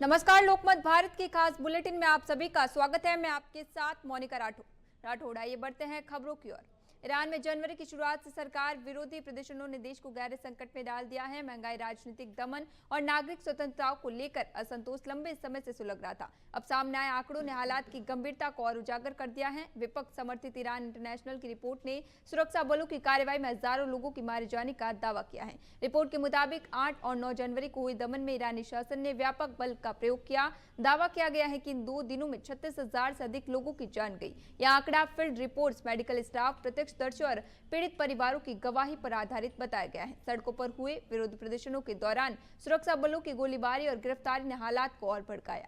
नमस्कार, लोकमत भारत की खास बुलेटिन में आप सभी का स्वागत है। मैं आपके साथ मोनिका राठौड़। आइए बढ़ते हैं खबरों की ओर। ईरान में जनवरी की शुरुआत से सरकार विरोधी प्रदर्शनों ने देश को गहरे संकट में डाल दिया है। महंगाई, राजनीतिक दमन और नागरिक स्वतंत्रताओं को लेकर असंतोष लंबे समय से सुलग रहा था। अब सामने आए आंकड़ों ने हालात की गंभीरता को और उजागर कर दिया है। विपक्ष समर्थित ईरान इंटरनेशनल की रिपोर्ट ने सुरक्षा बलों की कार्रवाई में हजारों लोगों की मारे जाने का दावा किया है। रिपोर्ट के मुताबिक 8 और 9 जनवरी को हुए दमन में ईरानी शासन ने व्यापक बल का प्रयोग किया। दावा किया गया है कि इन 2 दिनों में 36,000 से अधिक लोगों की जान गई। यह आंकड़ा फील्ड रिपोर्ट्स, मेडिकल स्टाफ, प्रत्यक्षदर्शी और पीड़ित परिवारों की गवाही पर आधारित बताया गया है। सड़कों पर हुए विरोध प्रदर्शनों के दौरान सुरक्षा बलों की गोलीबारी और गिरफ्तारी ने हालात को और भड़काया।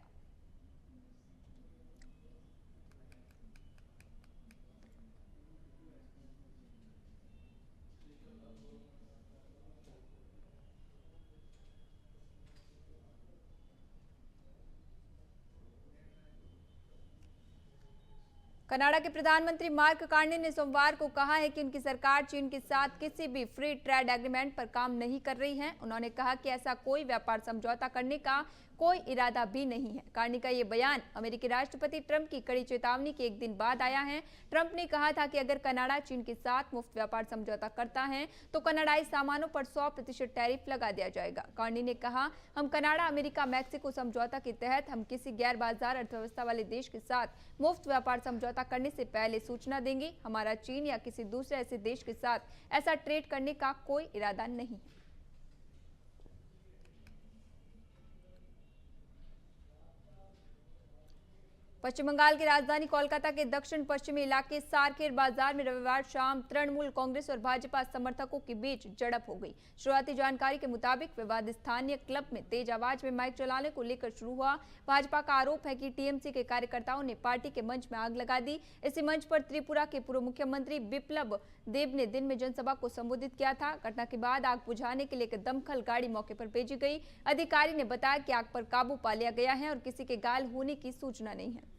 कनाडा के प्रधानमंत्री मार्क कार्नी ने सोमवार को कहा है कि उनकी सरकार चीन के साथ किसी भी फ्री ट्रेड एग्रीमेंट पर काम नहीं कर रही है। उन्होंने कहा कि ऐसा कोई व्यापार समझौता करने का कोई इरादा भी नहीं है। कार्नी का ये बयान अमेरिकी राष्ट्रपति ट्रंप की कड़ी चेतावनी के एक दिन बाद आया है। ट्रंप ने कहा था कि अगर कनाडा चीन के साथ मुफ्त व्यापार समझौता करता है तो कनाडाई सामानों पर 100% टैरिफ लगा दिया जाएगा। कार्नी ने कहा, हम कनाडा, अमेरिका, मैक्सिको समझौता के तहत हम किसी गैर बाजार अर्थव्यवस्था वाले देश के साथ मुफ्त व्यापार समझौता करने से पहले सूचना देंगे। हमारा चीन या किसी दूसरे ऐसे देश के साथ ऐसा ट्रेड करने का कोई इरादा नहीं है। पश्चिम बंगाल की राजधानी कोलकाता के दक्षिण पश्चिमी इलाके सारखेर बाजार में रविवार शाम तृणमूल कांग्रेस और भाजपा समर्थकों के बीच झड़प हो गई। शुरुआती जानकारी के मुताबिक विवाद स्थानीय क्लब में तेज आवाज में माइक चलाने को लेकर शुरू हुआ। भाजपा का आरोप है कि टीएमसी के कार्यकर्ताओं ने पार्टी के मंच में आग लगा दी। इसी मंच पर त्रिपुरा के पूर्व मुख्यमंत्री बिप्लब देब ने दिन में जनसभा को संबोधित किया था। घटना के बाद आग बुझाने के लिए एक दमकल गाड़ी मौके पर भेजी गई। अधिकारी ने बताया कि आग पर काबू पा लिया गया है और किसी के घायल होने की सूचना नहीं है।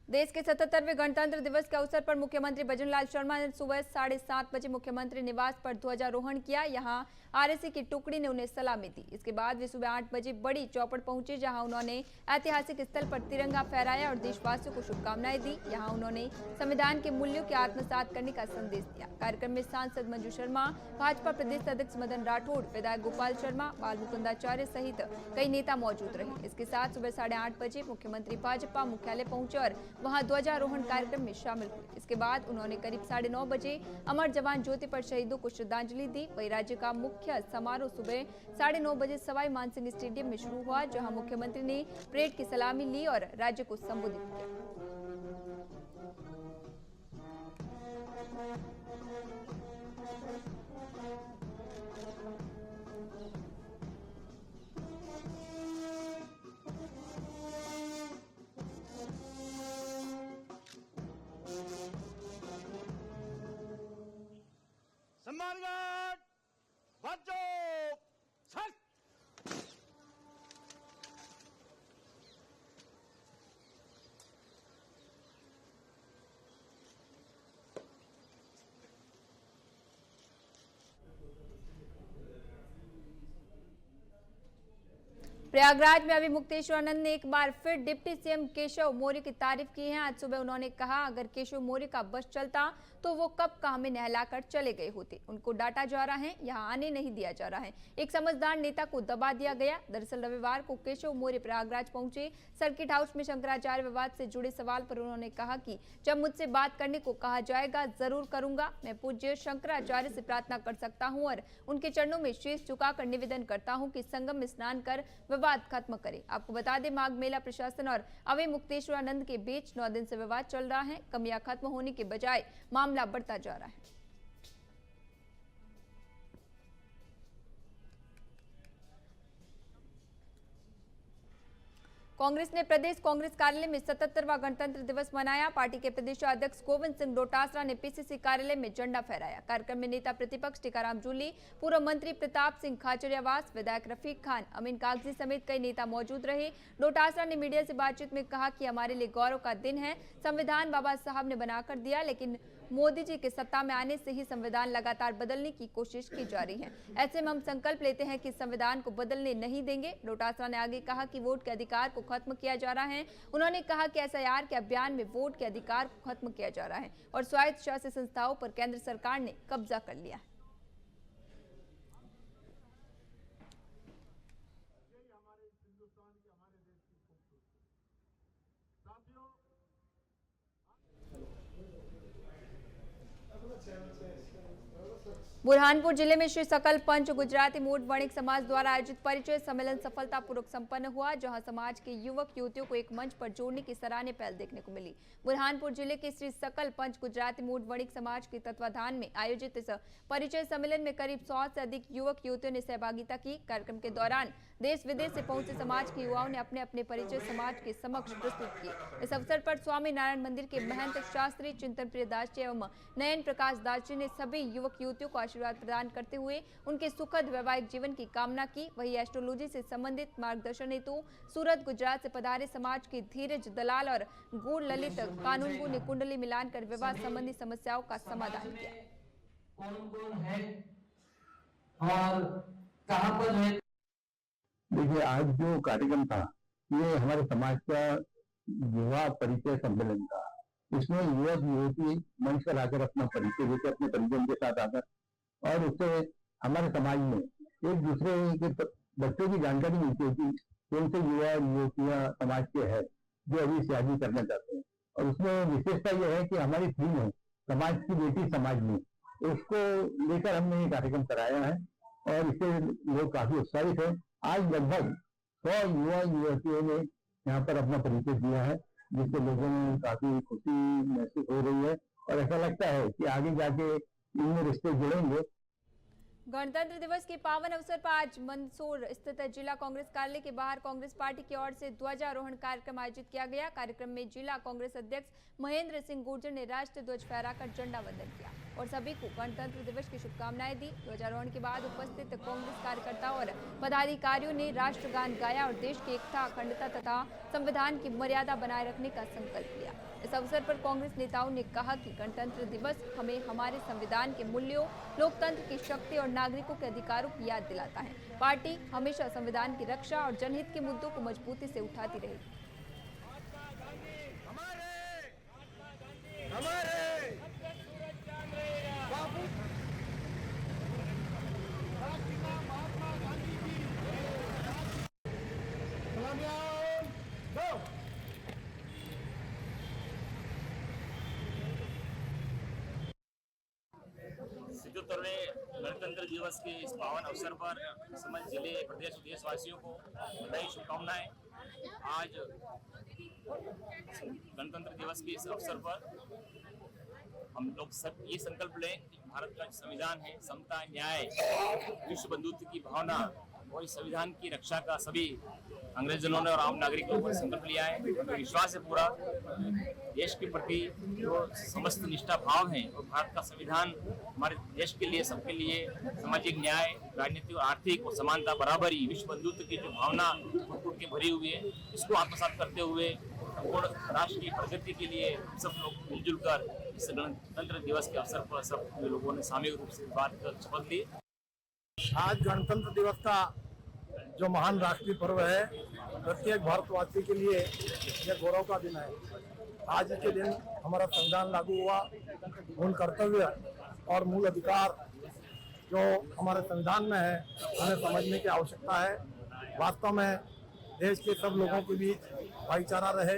देश के 77वें गणतंत्र दिवस के अवसर पर मुख्यमंत्री भजनलाल शर्मा ने सुबह 7:30 बजे मुख्यमंत्री निवास पर ध्वजारोहण किया। यहां आरएसी की टुकड़ी ने उन्हें सलामी दी। इसके बाद वे सुबह 8 बजे बड़ी चौपड़ पहुंचे, जहां उन्होंने ऐतिहासिक स्थल पर तिरंगा फहराया और देशवासियों को शुभकामनाएं दी। यहां उन्होंने संविधान के मूल्यों के आत्मसात करने का संदेश दिया। कार्यक्रम में सांसद मंजू शर्मा, भाजपा प्रदेश अध्यक्ष मदन राठौड़, विधायक गोपाल शर्मा, बाल मुकुंदाचार्य सहित कई नेता मौजूद रहे। इसके साथ सुबह 8:30 बजे मुख्यमंत्री भाजपा मुख्यालय पहुंचे और वहां ध्वजारोहण कार्यक्रम में शामिल हुए। इसके बाद उन्होंने करीब 9:30 बजे अमर जवान ज्योति पर शहीदों को श्रद्धांजलि दी। वहीं राज्य का मुख्य समारोह सुबह 9:30 बजे सवाई मानसिंह स्टेडियम में शुरू हुआ, जहां मुख्यमंत्री ने परेड की सलामी ली और राज्य को संबोधित किया। सम्मानगढ़ बच्चों छठ प्रयागराज में अभी मुक्तेश्वरानंद ने एक बार फिर डिप्टी सीएम केशव मौर्य की तारीफ की है। आज सुबह उन्होंने कहा, अगर केशव मौर्य का बस चलता तो वो कब का हमें नहलाकर चले गए होते। उनको डांटा जा रहा है, यहाँ आने नहीं दिया जा रहा है। एक समझदार नेता को दबा दिया गया। दरअसल रविवार को केशव मौर्य प्रयागराज पहुंचे। सर्किट हाउस में शंकराचार्य विवाद से जुड़े सवाल पर उन्होंने कहा कि जब मुझसे बात करने को कहा जाएगा जरूर करूंगा। मैं पूज्य शंकराचार्य से प्रार्थना कर सकता हूँ और उनके चरणों में शीश झुकाकर निवेदन करता हूँ कि संगम में स्नान कर विवाद खत्म करें। आपको बता दें, माघ मेला प्रशासन और अवय मुक्तेश्वरानंद के बीच 9 दिन से विवाद चल रहा है। कमियां खत्म होने के बजाय मामला बढ़ता जा रहा है। कांग्रेस ने प्रदेश कांग्रेस कार्यालय में 77वां गणतंत्र दिवस मनाया। पार्टी के प्रदेश अध्यक्ष गोविंद सिंह डोटासरा ने पीसीसी कार्यालय में झंडा फहराया। कार्यक्रम में नेता प्रतिपक्ष टीकाराम जूली, पूर्व मंत्री प्रताप सिंह खाचरियावास, विधायक रफीक खान, अमीन कागजी समेत कई नेता मौजूद रहे। डोटासरा ने मीडिया से बातचीत में कहा कि हमारे लिए गौरव का दिन है। संविधान बाबा साहब ने बनाकर दिया, लेकिन मोदी जी के सत्ता में आने से ही संविधान लगातार बदलने की कोशिश की जा रही है। ऐसे में हम संकल्प लेते हैं कि संविधान को बदलने नहीं देंगे। डोटासरा ने आगे कहा कि वोट के अधिकार को खत्म किया जा रहा है। उन्होंने कहा कि एसआईआर के अभियान में वोट के अधिकार को खत्म किया जा रहा है और स्वायत्त शासित संस्थाओं पर केंद्र सरकार ने कब्जा कर लिया है। बुरहानपुर जिले में श्री सकल पंच गुजराती मूड वणिक समाज द्वारा आयोजित परिचय सम्मेलन सफलतापूर्वक संपन्न हुआ, जहां समाज के युवक युवतियों को एक मंच पर जोड़ने की सराहनीय पहल देखने को मिली। बुरहानपुर जिले के श्री सकल पंच गुजराती मूड वणिक समाज के तत्वाधान में आयोजित इस परिचय सम्मेलन में करीब 100 से अधिक युवक युवतियों ने सहभागिता की। कार्यक्रम के दौरान देश विदेश से पहुंचे समाज के युवाओं ने अपने अपने परिचय समाज के समक्ष प्रस्तुत किए। इस अवसर पर स्वामी नारायण मंदिर के महंत शास्त्री चिंतन प्रिय दास जी एवं नयन प्रकाश दास जी ने सभी युवक युवतियों को आशीर्वाद प्रदान करते हुए उनके सुखद वैवाहिक जीवन की कामना की। वही एस्ट्रोलॉजी से संबंधित मार्गदर्शन हेतु सूरत गुजरात से पधारे समाज के धीरज दलाल और गुड़ ललित कानूनगो ने कुंडली मिलान कर विवाह संबंधी समस्याओं का समाधान किया। कौन है और कहां पर है। देखिए, आज जो कार्यक्रम था ये हमारे समाज का युवा परिचय सम्मेलन था। इसमें युवक युवती मंच पर आकर अपना परिचय देते, अपने परिजन के साथ आकर, और उससे हमारे समाज में एक दूसरे के बच्चों की जानकारी मिलती है कि कौन से युवा युवतियां समाज के हैं जो अभी शादी करना चाहते हैं। और उसमें विशेषता यह है कि हमारी थीम है समाज की बेटी समाज में, उसको लेकर हमने ये कार्यक्रम कराया है और इससे लोग काफी उत्साहित है। आज लगभग 100 युवा युवतियों ने यहाँ पर अपना परिचय दिया है, जिससे लोगों में काफी खुशी महसूस हो रही है और ऐसा लगता है कि आगे जाके इनमें रिश्ते जुड़ेंगे। गणतंत्र दिवस के पावन अवसर पर आज मंदसौर स्थित जिला कांग्रेस कार्यालय के बाहर कांग्रेस पार्टी की ओर से ध्वजारोहण कार्यक्रम आयोजित किया गया। कार्यक्रम में जिला कांग्रेस अध्यक्ष महेंद्र सिंह गुर्जर ने राष्ट्रीय ध्वज फहराकर झंडा वंदन किया और सभी को गणतंत्र दिवस की शुभकामनाएं दी। ध्वजारोहण के बाद उपस्थित कांग्रेस कार्यकर्ताओं और पदाधिकारियों ने राष्ट्रगान गाया और देश की एकता, अखंडता तथा संविधान की मर्यादा बनाए रखने का संकल्प लिया। इस अवसर पर कांग्रेस नेताओं ने कहा कि गणतंत्र दिवस हमें हमारे संविधान के मूल्यों, लोकतंत्र की शक्ति और नागरिकों के अधिकारों की याद दिलाता है। पार्टी हमेशा संविधान की रक्षा और जनहित के मुद्दों को मजबूती से उठाती रहेगी। गणतंत्र दिवस के इस पावन अवसर पर समस्त जिले, प्रदेश, देशवासियों को बधाई, शुभकामनाएं। आज गणतंत्र दिवस के इस अवसर पर हम लोग सब ये संकल्प लें कि भारत का संविधान है, समता, न्याय, विश्व बंधुत्व की भावना और इस संविधान की रक्षा का सभी अंग्रेजों ने और आम नागरिकों को संकल्प लिया है। हमें विश्वास है पूरा देश के प्रति जो समस्त निष्ठा भाव है और भारत का संविधान हमारे देश के लिए, सबके लिए सामाजिक न्याय, राजनीतिक और आर्थिक और समानता, बराबरी, विश्व बंधुत्व की जो भावना फूट के भरी हुई है, इसको आत्मसात करते हुए संपूर्ण राष्ट्र की प्रगति के लिए सब लोग मिलजुल कर इस गणतंत्र दिवस के अवसर पर सब लोगों ने सामूहिक रूप से बात कर शपथ ली। आज गणतंत्र दिवस का जो महान राष्ट्रीय पर्व है, प्रत्येक भारतवासी के लिए यह गौरव का दिन है। आज के दिन हमारा संविधान लागू हुआ। उन कर्तव्य और मूल अधिकार जो हमारे संविधान में है, हमें समझने की आवश्यकता है। वास्तव में देश के सब लोगों के बीच भाईचारा रहे,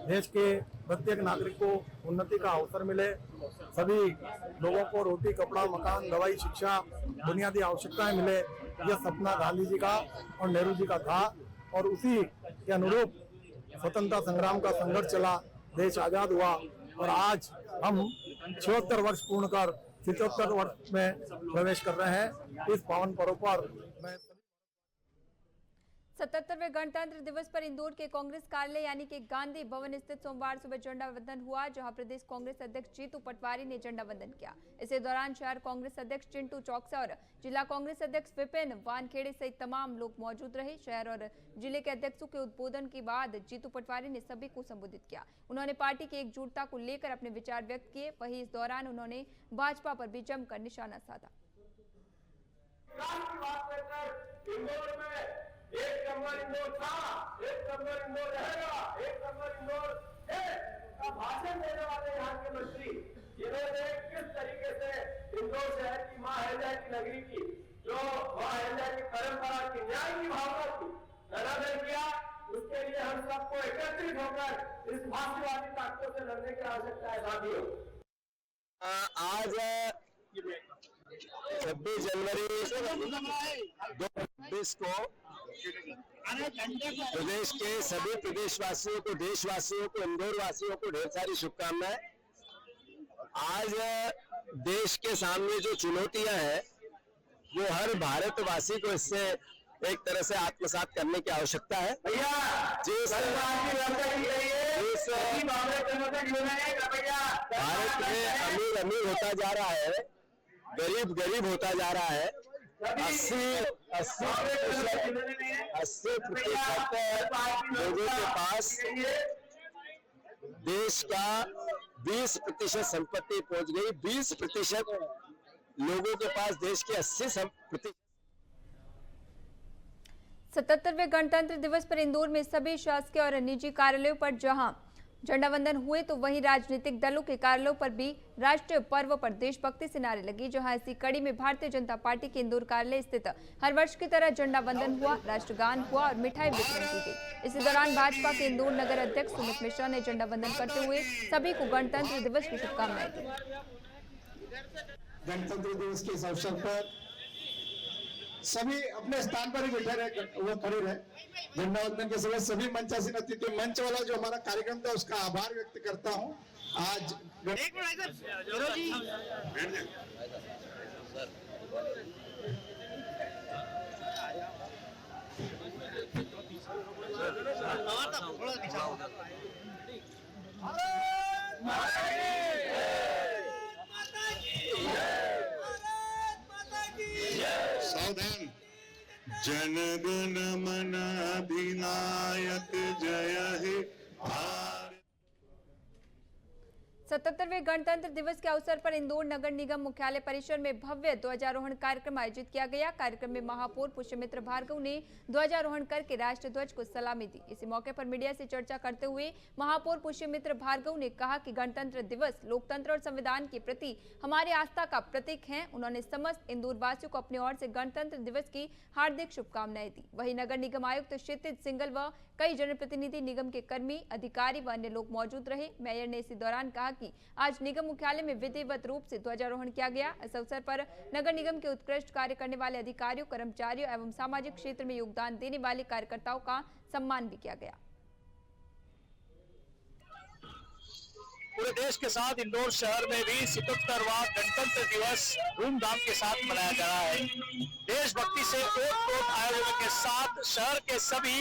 देश के प्रत्येक नागरिक को उन्नति का अवसर मिले, सभी लोगों को रोटी, कपड़ा, मकान, दवाई, शिक्षा, बुनियादी आवश्यकताएं मिले। यह सपना गांधी जी का और नेहरू जी का था और उसी के अनुरूप स्वतंत्रता संग्राम का संघर्ष चला, देश आजाद हुआ और आज हम 76 वर्ष पूर्ण कर 77 वर्ष में प्रवेश कर रहे हैं। इस पावन पर्व पर मैं 77वें गणतंत्र दिवस पर इंदौर के कांग्रेस कार्यालय यानी कि गांधी भवन स्थित सोमवार सुबह झंडा वंदन हुआ, जहां प्रदेश कांग्रेस अध्यक्ष जीतू पटवारी ने झंडा वंदन किया। इसी दौरान शहर कांग्रेस अध्यक्ष चिंटू चौकसा और जिला कांग्रेस अध्यक्ष विपिन वानखेड़े सहित तमाम लोग मौजूद रहे। शहर और जिले के अध्यक्षों के उद्बोधन के बाद जीतू पटवारी ने सभी को संबोधित किया। उन्होंने पार्टी की एकजुटता को लेकर अपने विचार व्यक्त किए। वहीं इस दौरान उन्होंने भाजपा पर भी जमकर निशाना साधा। इंदौर में एक नंबर इंदौर था, एक नंबर इंदौर रहेगा, एक नंबर इंदौर है का भाषण देने वाले यहाँ के मंत्री, जिन्होंने किस तरीके से इंदौर शहर की मां अहिल्या की नगरी की, जो मां अहिल्या की परंपरा की, न्याय की भावना की अनादर किया, उसके लिए हम सबको एकत्रित होकर इस फांसीवादी ताकतों से लड़ने की आवश्यकता है। साथियों, आज 26 जनवरी 2020 को प्रदेश के सभी प्रदेशवासियों को, देशवासियों को, इंदौर वासियों को ढेर सारी शुभकामनाएं। आज देश के सामने जो चुनौतियां हैं वो हर भारतवासी को इससे एक तरह से आत्मसात करने की आवश्यकता है। जिस भारत में अमीर अमीर होता जा रहा है, गरीब गरीब होता जा रहा है, 80% लोगों के पास देश का 20% संपत्ति पहुंच गई। 20% लोगों के पास देश की 80%। 77वें गणतंत्र दिवस पर इंदौर में सभी शासकीय और निजी कार्यालयों पर जहां झंडा वंदन हुए, तो वहीं राजनीतिक दलों के कार्यालयों पर भी राष्ट्रीय पर्व पर देशभक्ति से नारे लगी। जहां इसी कड़ी में भारतीय जनता पार्टी के इंदौर कार्यालय स्थित हर वर्ष की तरह झंडा वंदन हुआ, राष्ट्रगान हुआ और मिठाई वितरण की गई। इसी दौरान भाजपा के इंदौर नगर अध्यक्ष सुमित मिश्रा ने झंडा वंदन करते हुए सभी को गणतंत्र दिवस की शुभकामनाएं दी। गणतंत्र दिवस के इस अवसर पर सभी अपने स्थान पर ही बैठे रहे, वो खड़े रहे। झंडा वंदन के समय सभी मंचासीन अतिथि, मंच वाला जो हमारा कार्यक्रम था उसका आभार व्यक्त करता हूं। आज सावधान। जनगण मन अधिनायक जय हे भारत। 77वें गणतंत्र दिवस के अवसर पर इंदौर नगर निगम मुख्यालय परिसर में भव्य ध्वजारोहण कार्यक्रम आयोजित किया गया। कार्यक्रम में महापौर पुष्यमित्र भार्गव ने ध्वजारोहण करके राष्ट्रीय ध्वज को सलामी दी। इसी मौके पर मीडिया से चर्चा करते हुए महापौर पुष्यमित्र भार्गव ने कहा कि गणतंत्र दिवस लोकतंत्र और संविधान के प्रति हमारी आस्था का प्रतीक है। उन्होंने समस्त इंदौर वासियों को अपनी ओर से गणतंत्र दिवस की हार्दिक शुभकामनाएं दी। वहीं नगर निगम आयुक्त क्षितिज सिंगल व कई जनप्रतिनिधि, निगम के कर्मी, अधिकारी व अन्य लोग मौजूद रहे। मेयर ने इसी दौरान कहा कि आज निगम मुख्यालय में विधिवत रूप से ध्वजारोहण किया गया। इस अवसर पर नगर निगम के उत्कृष्ट कार्य करने वाले अधिकारियों, कर्मचारियों एवं सामाजिक क्षेत्र में योगदान देने वाले कार्यकर्ताओं का सम्मान भी किया गया। पूरे देश के साथ इंदौर शहर में भी 77वां गणतंत्र दिवस धूमधाम के साथ मनाया जा रहा है। देशभक्ति से ओत-प्रोत आयोजनों के साथ शहर के सभी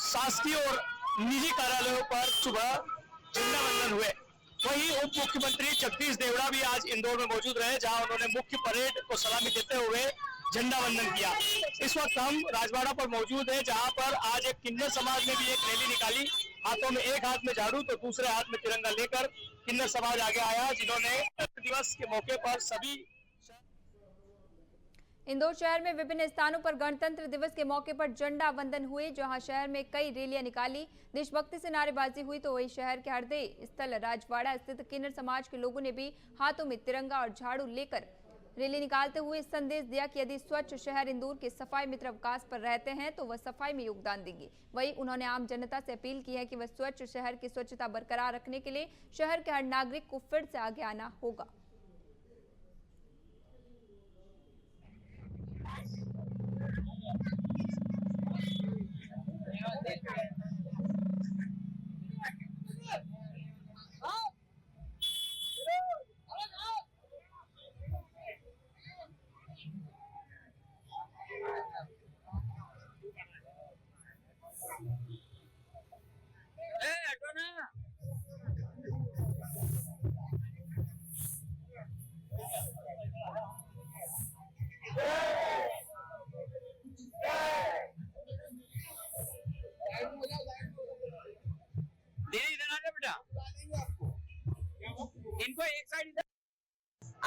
शासकीय और निजी कार्यालयों पर सुबह झंडा वंदन हुए। वहीं उप मुख्यमंत्री जगदीश देवड़ा भी आज इंदौर में मौजूद रहे, जहां उन्होंने मुख्य परेड को सलामी देते हुए झंडा वंदन किया। इस वक्त हम राजवाड़ा पर मौजूद हैं, जहां पर आज एक किन्नर समाज ने भी एक रैली निकाली। हाथों में एक हाथ में झाड़ू तो दूसरे हाथ में तिरंगा लेकर किन्नर समाज आगे आया, जिन्होंने दिवस के मौके पर सभी इंदौर शहर में विभिन्न स्थानों पर गणतंत्र दिवस के मौके पर झंडा वंदन हुए। जहां शहर में कई रैलियां निकाली, देशभक्ति से नारेबाजी हुई, तो वही शहर के हृदय स्थल राजवाड़ा स्थित किन्नर समाज के लोगों ने भी हाथों में तिरंगा और झाड़ू लेकर रैली निकालते हुए संदेश दिया कि यदि स्वच्छ शहर इंदौर के सफाई मित्र अवकाश पर रहते हैं तो वह सफाई में योगदान देंगे। वहीं उन्होंने आम जनता से अपील की है कि वह स्वच्छ शहर की स्वच्छता बरकरार रखने के लिए शहर के हर नागरिक को फिर से आगे आना होगा।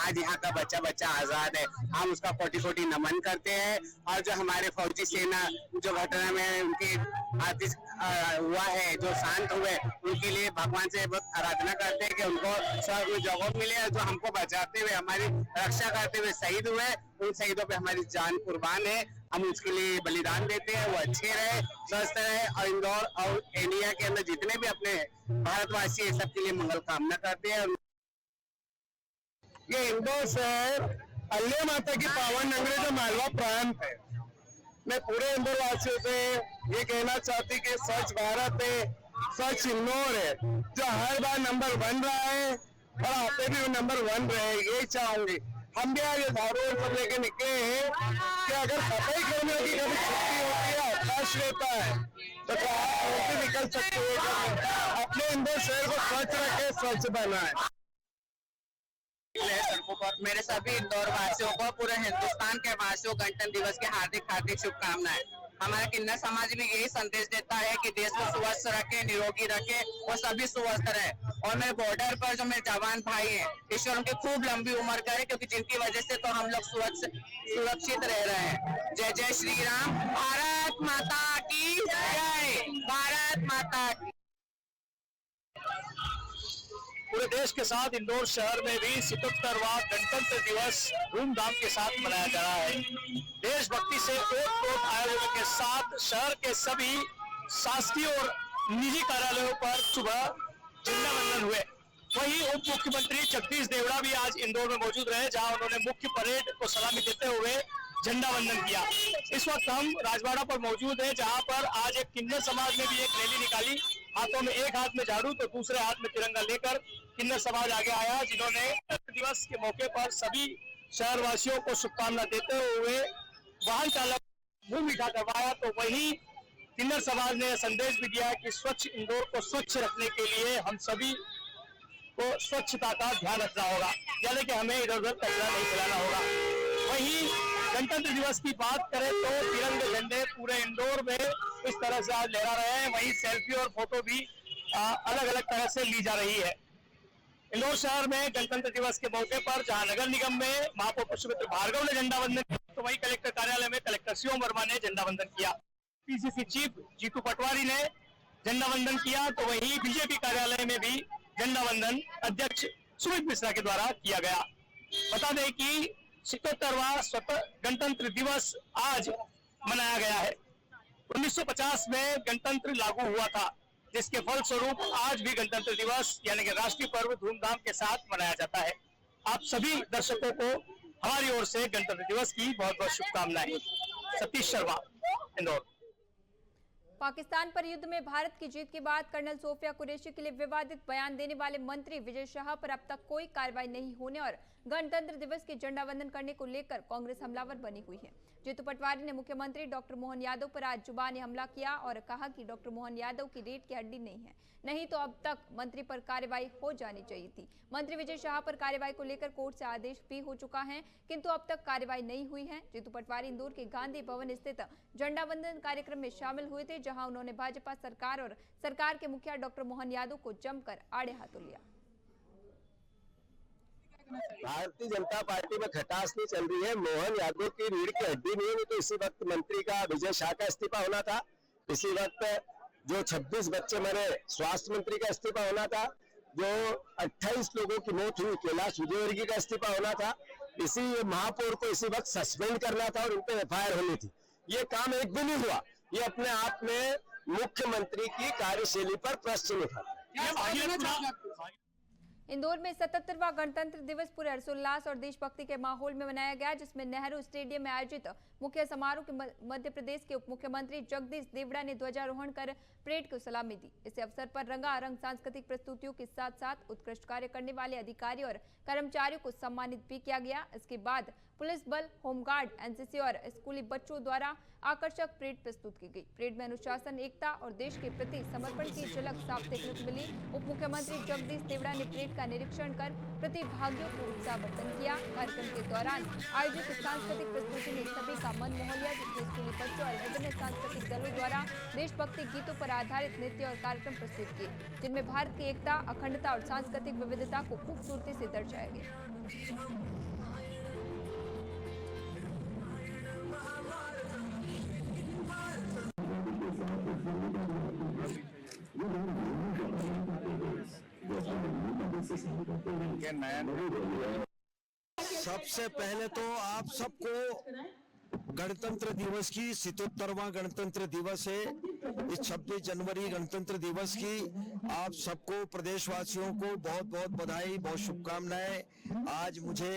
आज यहाँ का बच्चा बच्चा आजाद है। हम उसका कोटि कोटि नमन करते हैं और जो हमारे फौजी सेना जो घटना में उनकी हुआ है, जो शांत हुए, उनके लिए भगवान से बहुत आराधना करते हैं कि उनको स्वर्ग में जगह मिले। और जो हमको बचाते हुए, हमारी रक्षा करते हुए शहीद हुए, उन शहीदों पे हमारी जान कुर्बान है। हम उसके लिए बलिदान देते हैं। वो अच्छे रहे, स्वस्थ रहे और इंदौर और इंडिया के अंदर जितने भी अपने भारतवासी है सबके लिए मंगल कामना करते हैं। ये इंदौर शहर अल्ले माता की पावन नगरी जो मालवा प्रांत है। मैं पूरे इंदौर वासियों से ये कहना चाहती कि स्वच्छ भारत है, स्वच्छ इंदौर है, जो हर बार नंबर 1 रहा है और आते भी नंबर 1 रहे, यही चाहूंगी। हम भी आज धारों सब लेके निकले हैं कि अगर सफाई कर्मियों की कभी छुट्टी होती है, अवकाश रहता है, तो क्या आप निकल सकते हैं? अपने इंदौर शहर को स्वच्छ रखे, स्वच्छ बनाए। सड़कों पर मेरे सभी इंदौर वासियों को, पूरे हिंदुस्तान के वासियों गणतंत्र दिवस की हार्दिक हार्दिक शुभकामनाएं। हमारा किन्नर समाज भी यही संदेश देता है कि देश को स्वस्थ रखे, निरोगी रखे और सभी स्वस्थ रहे। और मेरे बॉर्डर पर जो मेरे जवान भाई हैं, ईश्वर उनकी खूब लंबी उम्र करे, क्योंकि जिनकी वजह से तो हम लोग सुरक्षित रह रहे हैं। जय जय श्री राम। भारत माता की जय। भारत माता की। पूरे देश के साथ इंदौर शहर में भी 77वां गणतंत्र दिवस धूमधाम के साथ मनाया जा रहा है। देशभक्ति से ओत-प्रोत आयोजनों के साथ शहर के सभी शासकीय और निजी कार्यालयों पर सुबह झंडा वंदन हुए। वहीं उप मुख्यमंत्री जगदीश देवड़ा भी आज इंदौर में मौजूद रहे, जहां उन्होंने मुख्य परेड को सलामी देते हुए झंडा वंदन किया। इस वक्त हम राजवाड़ा पर मौजूद है, जहां पर आज एक किन्नर समाज ने भी एक रैली निकाली। हाथों में एक हाथ में झाड़ू तो दूसरे हाथ में तिरंगा लेकर किन्नर समाज आगे आया, जिन्होंने दिवस के मौके पर सभी शहरवासियों को शुभकामना देते हुए वाहन चालक मुंह मीठा करवाया। तो वहीं किन्नर समाज ने संदेश भी दिया कि स्वच्छ इंदौर को स्वच्छ रखने के लिए हम सभी को स्वच्छता का ध्यान रखना होगा, यानी कि हमें इधर उधर कचरा नहीं फैलाना होगा। वहीं गणतंत्र दिवस की बात करें तो तिरंगे झंडे पूरे इंदौर में इस तरह से आज लहरा रहे हैं। वहीं सेल्फी और फोटो भी अलग अलग तरह से ली जा रही है। इंदौर शहर में गणतंत्र दिवस के मौके पर जहां नगर निगम में महापौर पुष्पमित्र भार्गव ने झंडा वंदन किया, तो वहीं कलेक्टर कार्यालय में कलेक्टर शिवम वर्मा ने झंडा वंदन किया। पीसीसी चीफ जीतू पटवारी ने झंडा वंदन किया, तो वहीं बीजेपी कार्यालय में भी झंडा वंदन अध्यक्ष सुमित मिश्रा के द्वारा किया गया। बता दें कि 77वां गणतंत्र दिवस आज मनाया गया है। 1950 में गणतंत्र लागू हुआ था, जिसके फलस्वरूप आज भी गणतंत्र दिवस यानी कि राष्ट्रीय पर्व धूमधाम के साथ मनाया जाता है। आप सभी दर्शकों को हमारी ओर से गणतंत्र दिवस की बहुत बहुत शुभकामनाएं। सतीश शर्मा, इंदौर। पाकिस्तान पर युद्ध में भारत की जीत के बाद कर्नल सोफिया कुरैशी के लिए विवादित बयान देने वाले मंत्री विजय शाह पर अब तक कोई कार्रवाई नहीं होने और गणतंत्र दिवस के झंडा वंदन करने को लेकर कांग्रेस हमलावर बनी हुई है। जीतू पटवारी ने मुख्यमंत्री डॉक्टर मोहन यादव पर आज जुबानी हमला किया और कहा कि डॉक्टर मोहन यादव की रीढ़ की हड्डी नहीं है, नहीं तो अब तक मंत्री पर कार्रवाई हो जानी चाहिए थी। मंत्री विजय शाह पर कार्रवाई को लेकर कोर्ट से आदेश भी हो चुका है, किंतु अब तक कार्रवाई नहीं हुई है। जीतू पटवारी इंदौर के गांधी भवन स्थित झंडा वंदन कार्यक्रम में शामिल हुए थे, जहां उन्होंने भाजपा सरकार और सरकार के मुखिया डॉक्टर मोहन यादव को जमकर आड़े हाथों लिया। भारतीय जनता पार्टी में खटास नहीं चल रही है। मोहन यादव की रीढ़ की हड्डी नहीं है, तो इसी वक्त मंत्री का विजय शाह का इस्तीफा होना था। इसी वक्त जो 26 बच्चे मरे, स्वास्थ्य मंत्री का इस्तीफा होना था। जो 28 लोगों की मौत हुई, कैलाश विजयवर्गीय का इस्तीफा होना था। इसी महापौर को इसी वक्त सस्पेंड करना था और उन पर FIR होनी थी। ये काम एक भी नहीं हुआ। ये अपने आप में मुख्यमंत्री की कार्यशैली पर प्रश्न उठा। इंदौर में 77वां गणतंत्र दिवस पूरे हर्षोल्लास और देशभक्ति के माहौल में मनाया गया, जिसमें नेहरू स्टेडियम में आयोजित मुख्य समारोह के मध्य प्रदेश के उप मुख्यमंत्री जगदीश देवड़ा ने ध्वजारोहण कर परेड को सलामी दी। इस अवसर पर रंगारंग सांस्कृतिक प्रस्तुतियों के साथ साथ उत्कृष्ट कार्य करने वाले अधिकारी और कर्मचारियों को सम्मानित भी किया गया। इसके बाद पुलिस बल, होमगार्ड, NCC और स्कूली बच्चों द्वारा आकर्षक परेड प्रस्तुत की गई। परेड में अनुशासन, एकता और देश के प्रति समर्पण की झलक साफ देखने को मिली। उप मुख्यमंत्री जगदीश देवड़ा ने परेड का निरीक्षण कर प्रतिभागियों को उत्साहवर्धन किया। कार्यक्रम के दौरान आयोजित सांस्कृतिक प्रस्तुति में सभी का मन मोह लिया, जिसमें स्कूली बच्चों और विभिन्न सांस्कृतिक दलों द्वारा देशभक्ति गीतों पर आधारित नृत्य और कार्यक्रम प्रस्तुत किए, जिनमें भारत की एकता, अखंडता और सांस्कृतिक विविधता को खूबसूरती से दर्शाया गया। सबसे पहले तो आप सबको गणतंत्र दिवस की 77वां गणतंत्र दिवस है। इस 26 जनवरी गणतंत्र दिवस की आप सबको प्रदेशवासियों को बहुत बहुत बधाई, बहुत शुभकामनाएं। आज मुझे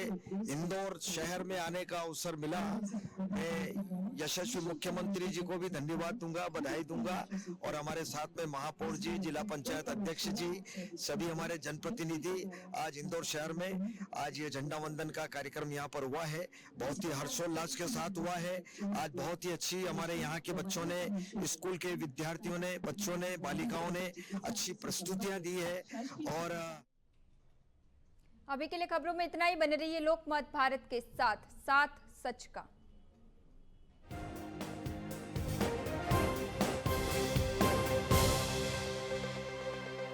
इंदौर शहर में आने का अवसर मिला। मैं यशस्वी मुख्यमंत्री जी को भी धन्यवाद दूंगा, बधाई दूंगा, और हमारे साथ में महापौर जी, जिला पंचायत अध्यक्ष जी, सभी हमारे जनप्रतिनिधि आज इंदौर शहर में आज ये झंडा वंदन का कार्यक्रम यहाँ पर हुआ है। बहुत ही हर्षोल्लास के साथ हुआ है। आज बहुत ही अच्छी हमारे यहाँ के बच्चों ने, स्कूल के विद्यार्थियों ने, बच्चों ने, बालिकाओं ने अच्छी प्रस्तुतियां दी है। और अभी के लिए खबरों में इतना ही। बने रहिए लोकमत भारत के साथ, साथ सच का।